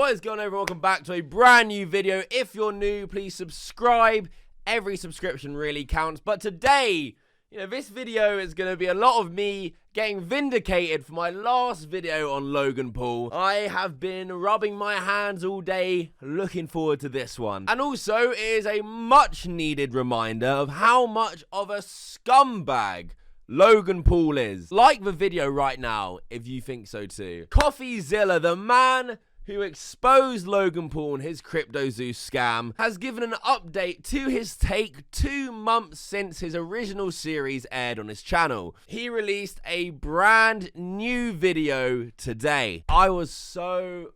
What is going on, everyone? Welcome back to a brand new video. If you're new, please subscribe. Every subscription really counts. But today, this video is going to be a lot of me getting vindicated for my last video on Logan Paul. I have been rubbing my hands all day, looking forward to this one. And also, it is a much needed reminder of how much of a scumbag Logan Paul is. Like the video right now if you think so too. Coffeezilla, the man who exposed Logan Paul and his CryptoZoo scam, has given an update to his take 2 months since his original series aired on his channel. He released a brand new video today. I was so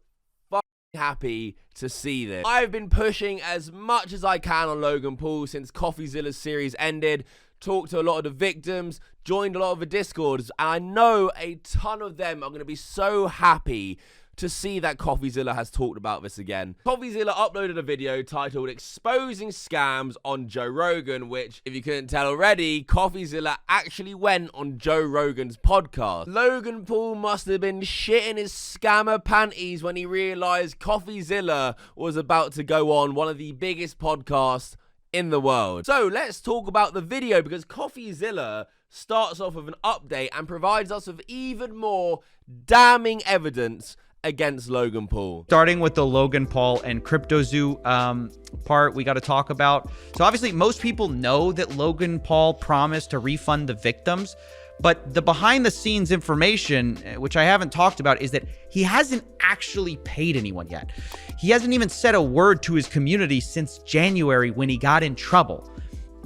happy to see this. I've been pushing as much as I can on Logan Paul since Coffeezilla's series ended. Talked to a lot of the victims, joined a lot of the Discords, and I know a ton of them are going to be so happy to see that Coffeezilla has talked about this again. Coffeezilla uploaded a video titled Exposing Scams on Joe Rogan, which, if you couldn't tell already, Coffeezilla actually went on Joe Rogan's podcast. Logan Paul must have been shitting his scammer panties when he realized Coffeezilla was about to go on one of the biggest podcasts in the world. So let's talk about the video, because Coffeezilla starts off with an update and provides us with even more damning evidence against Logan Paul. Starting with the Logan Paul and CryptoZoo part, we got to talk about. So obviously most people know that Logan Paul promised to refund the victims, but the behind the scenes information, which I haven't talked about, is that he hasn't actually paid anyone yet. He hasn't even said a word to his community since January when he got in trouble.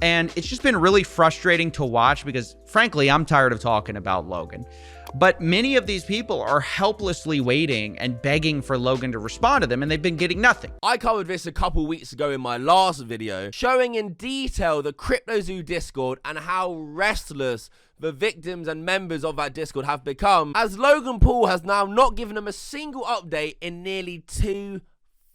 And it's just been really frustrating to watch because, frankly, I'm tired of talking about Logan. But many of these people are helplessly waiting and begging for Logan to respond to them, and they've been getting nothing. I covered this a couple weeks ago in my last video, showing in detail the CryptoZoo Discord and how restless the victims and members of that Discord have become, as Logan Paul has now not given them a single update in nearly 2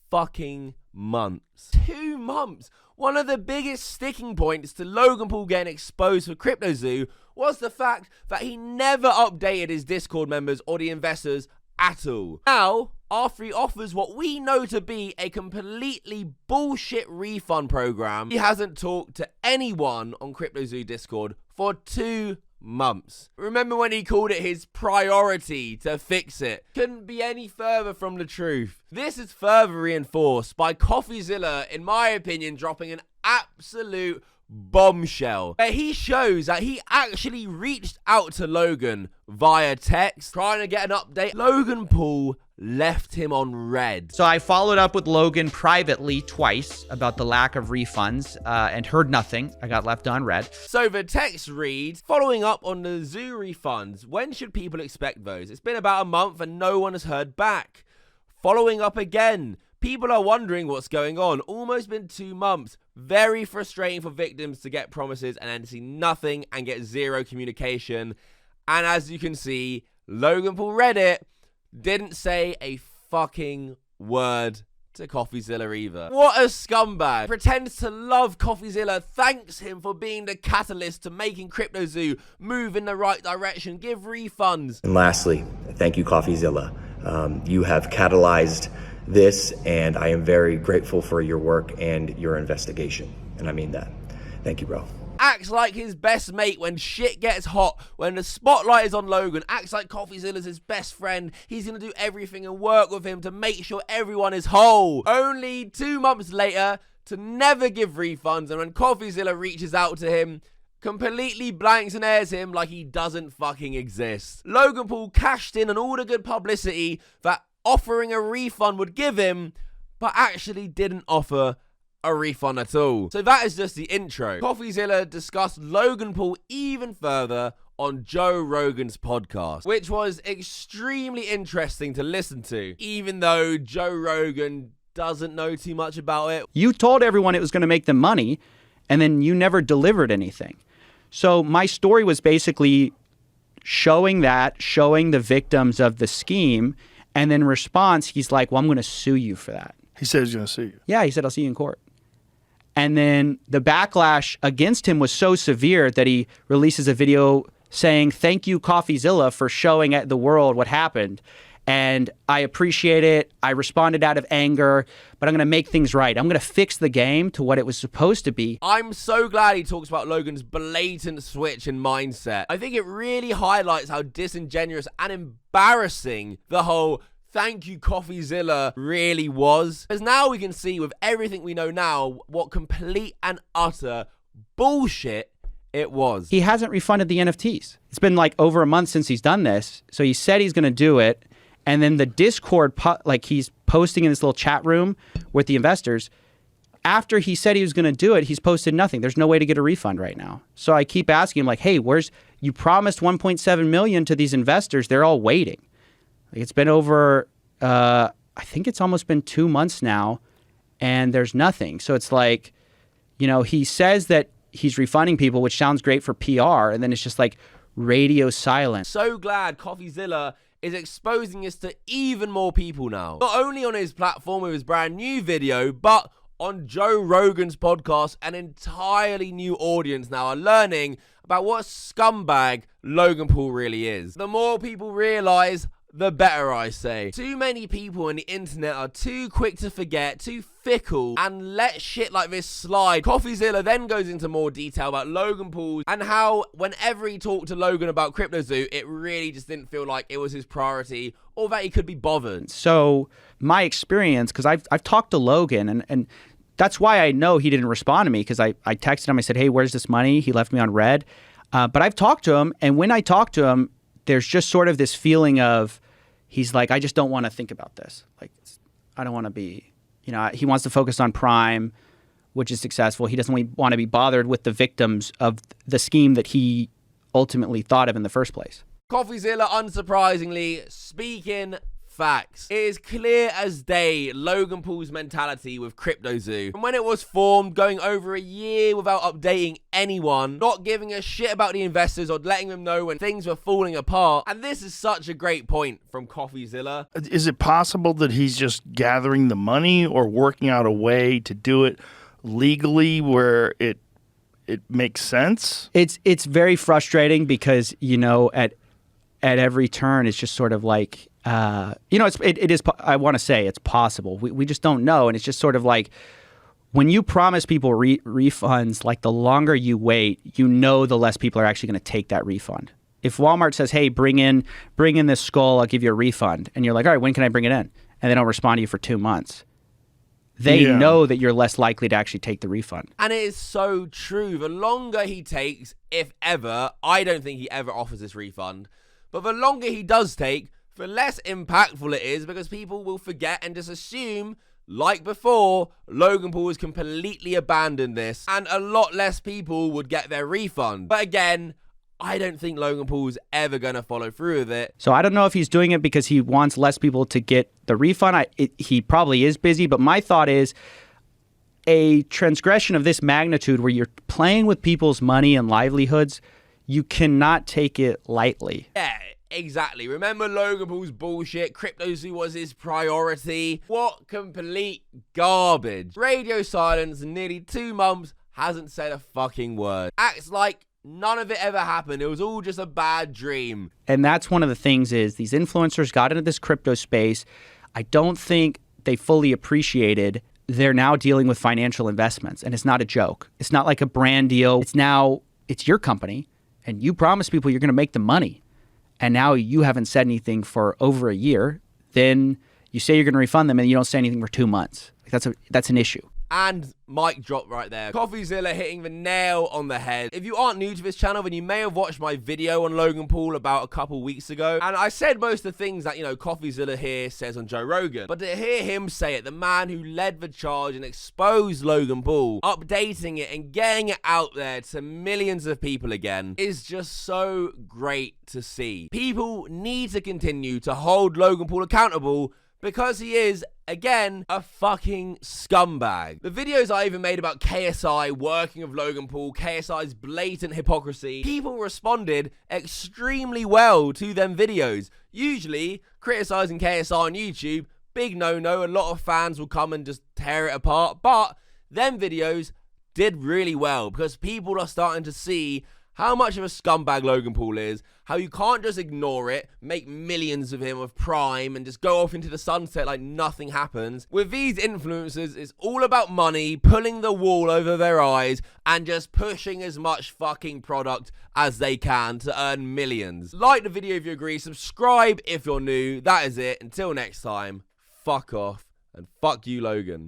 fucking months. 2 months! One of the biggest sticking points to Logan Paul getting exposed for CryptoZoo was the fact that he never updated his Discord members or the investors at all. Now, after he offers what we know to be a completely bullshit refund program, he hasn't talked to anyone on CryptoZoo Discord for 2 months. Remember when he called it his priority to fix it? Couldn't be any further from the truth. This is further reinforced by Coffeezilla, in my opinion, dropping an absolute bombshell where he shows that he actually reached out to Logan via text trying to get an update. Logan Paul left him on red. So I followed up with Logan privately twice about the lack of refunds and heard nothing. I got left on red. So the text reads, following up on the zoo refunds, when should people expect those? It's been about a month and no one has heard back. Following up again. People are wondering what's going on. Almost been 2 months. Very frustrating for victims to get promises and then see nothing and get zero communication. And as you can see, Logan Paul Reddit didn't say a fucking word to Coffeezilla either. What a scumbag. Pretends to love Coffeezilla, thanks him for being the catalyst to making CryptoZoo move in the right direction, give refunds. And lastly, thank you, Coffeezilla. You have catalyzed this, and I am very grateful for your work and your investigation. And I mean that. Thank you, bro. Acts like his best mate when shit gets hot, when the spotlight is on Logan. Acts like Coffeezilla's his best friend. He's going to do everything and work with him to make sure everyone is whole. Only 2 months later to never give refunds, and when Coffeezilla reaches out to him, completely blanks and airs him like he doesn't fucking exist. Logan Paul cashed in on all the good publicity that offering a refund would give him, but actually didn't offer a refund at all. So that is just the intro. Coffeezilla discussed Logan Paul even further on Joe Rogan's podcast, which was extremely interesting to listen to, even though Joe Rogan doesn't know too much about it. You told everyone it was going to make them money, and then you never delivered anything. So my story was basically showing the victims of the scheme, and then in response, he's like, well, I'm going to sue you for that. He said he's going to sue you. Yeah, he said, I'll see you in court. And then the backlash against him was so severe that he releases a video saying, thank you, Coffeezilla, for showing at the world what happened. and I appreciate it. I responded out of anger, but I'm going to make things right. I'm going to fix the game to what it was supposed to be. I'm so glad he talks about Logan's blatant switch in mindset. I think it really highlights how disingenuous and embarrassing the whole "thank you, Coffeezilla" really was. As now we can see with everything we know now what complete and utter bullshit it was. He hasn't refunded the NFTs. It's been like over a month since he's done this. So he said he's going to do it. And then the Discord, like he's posting in this little chat room with the investors. After he said he was going to do it, he's posted nothing. There's no way to get a refund right now. So I keep asking him like, hey, you promised 1.7 million to these investors. They're all waiting. Like, it's been over, I think it's almost been 2 months now, and there's nothing. So it's like, he says that he's refunding people, which sounds great for PR, and then it's just like radio silence. So glad Coffeezilla is exposing this to even more people now. Not only on his platform with his brand new video, but on Joe Rogan's podcast. An entirely new audience now are learning about what a scumbag Logan Paul really is. The more people realize, the better, I say. Too many people on the internet are too quick to forget, too fickle, and let shit like this slide. Coffeezilla then goes into more detail about Logan Paul and how whenever he talked to Logan about CryptoZoo, it really just didn't feel like it was his priority or that he could be bothered. So my experience, because I've talked to Logan, and that's why I know he didn't respond to me, because I texted him, I said, hey, where's this money? He left me on red. But I've talked to him, and when I talk to him, there's just sort of this feeling of, he's like, I just don't want to think about this. Like, I don't want to be, he wants to focus on Prime, which is successful. He doesn't want to be bothered with the victims of the scheme that he ultimately thought of in the first place. Coffeezilla, unsurprisingly, speaking facts. It is clear as day Logan Paul's mentality with CryptoZoo. From when it was formed, going over a year without updating anyone, not giving a shit about the investors or letting them know when things were falling apart. And this is such a great point from Coffeezilla. Is it possible that he's just gathering the money or working out a way to do it legally where it makes sense? It's very frustrating because, at every turn, it's just sort of like, it is, I want to say it's possible. We just don't know. And it's just sort of like, when you promise people refunds, like the longer you wait, the less people are actually going to take that refund. If Walmart says, hey, bring in this skull, I'll give you a refund. And you're like, all right, when can I bring it in? And they don't respond to you for 2 months. They know that you're less likely to actually take the refund. And it is so true. The longer he takes, if ever, I don't think he ever offers this refund, but the longer he does take, the less impactful it is, because people will forget and just assume, like before, Logan Paul has completely abandoned this, and a lot less people would get their refund. But again, I don't think Logan Paul's ever going to follow through with it. So I don't know if he's doing it because he wants less people to get the refund. He probably is busy, but my thought is a transgression of this magnitude where you're playing with people's money and livelihoods, you cannot take it lightly. Yeah, exactly. Remember Logan Paul's bullshit? CryptoZoo was his priority. What complete garbage. Radio silence in nearly 2 months, hasn't said a fucking word. Acts like none of it ever happened. It was all just a bad dream. And that's one of the things is these influencers got into this crypto space. I don't think they fully appreciated they're now dealing with financial investments. And it's not a joke. It's not like a brand deal. It's your company. And you promise people you're going to make the money. And now you haven't said anything for over a year. Then you say you're going to refund them and you don't say anything for 2 months. That's an issue. And mic drop right there. Coffeezilla hitting the nail on the head. If you aren't new to this channel, then you may have watched my video on Logan Paul about a couple weeks ago. And I said most of the things that, Coffeezilla here says on Joe Rogan. But to hear him say it, the man who led the charge and exposed Logan Paul, updating it and getting it out there to millions of people again, is just so great to see. People need to continue to hold Logan Paul accountable because he is, again, a fucking scumbag. The videos I even made about KSI working with Logan Paul, KSI's blatant hypocrisy, people responded extremely well to them videos. Usually, criticizing KSI on YouTube, big no-no, a lot of fans will come and just tear it apart, but them videos did really well because people are starting to see how much of a scumbag Logan Paul is, how you can't just ignore it, make millions of him with Prime, and just go off into the sunset like nothing happens. With these influencers, it's all about money, pulling the wool over their eyes, and just pushing as much fucking product as they can to earn millions. Like the video if you agree, subscribe if you're new. That is it. Until next time, fuck off, and fuck you, Logan.